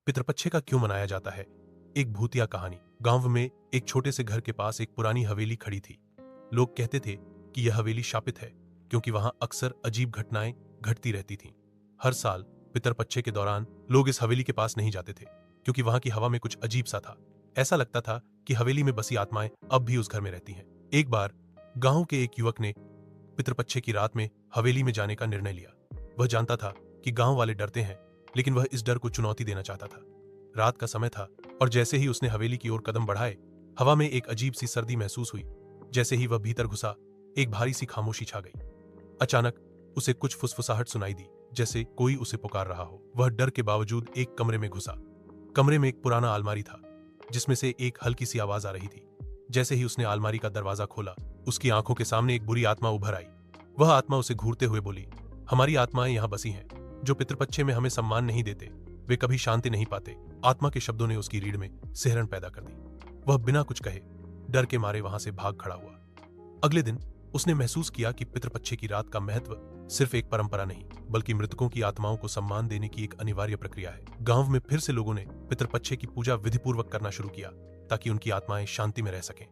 पितरपक्षे का क्यों मनाया जाता है? एक भूतिया कहानी। गांव में एक छोटे से घर के पास एक पुरानी हवेली खड़ी थी। लोग कहते थे कि यह हवेली शापित है क्योंकि वहां अक्सर अजीब घटनाएं घटती रहती थीं। हर साल पितरपक्षे के दौरान लोग इस हवेली के पास नहीं जाते थे क्योंकि वहां की हवा में कुछ अजीब सा था। ऐसा लगता था कि हवेली में बसी आत्माएं अब भी उस घर में रहती हैं। एक बार गांव के एक युवक ने पितरपक्षे की रात में हवेली में जाने का निर्णय लिया। वह जानता था कि गांव वाले डरते हैं, लेकिन वह इस डर को चुनौती देना चाहता था। रात का समय था और जैसे ही उसने हवेली की ओर कदम बढ़ाए, हवा में एक अजीब सी सर्दी महसूस हुई। जैसे ही वह भीतर घुसा, एक भारी सी खामोशी छा गई। अचानक उसे कुछ फुसफुसाहट सुनाई दी, जैसे कोई उसे पुकार रहा हो। वह डर के बावजूद एक कमरे में घुसा। कमरे में एक पुराना अलमारी था जिसमें से एक हल्की सी आवाज आ रही थी। जैसे ही उसने अलमारी का दरवाजा खोला, उसकी आंखों के सामने एक बुरी आत्मा उभर आई। वह आत्मा उसे घूरते हुए बोली, हमारी आत्माएं यहां बसी हैं। जो पितरपक्षे में हमें सम्मान नहीं देते, वे कभी शांति नहीं पाते। आत्मा के शब्दों ने उसकी रीढ़ में सिहरन पैदा कर दी। वह बिना कुछ कहे डर के मारे वहां से भाग खड़ा हुआ। अगले दिन उसने महसूस किया कि पितरपक्षे की रात का महत्व सिर्फ एक परंपरा नहीं, बल्कि मृतकों की आत्माओं को सम्मान देने की एक अनिवार्य प्रक्रिया है। गांव में फिर से लोगों ने पितरपक्षे की पूजा विधिपूर्वक करना शुरू किया ताकि उनकी आत्माएं शांति में रह सकें।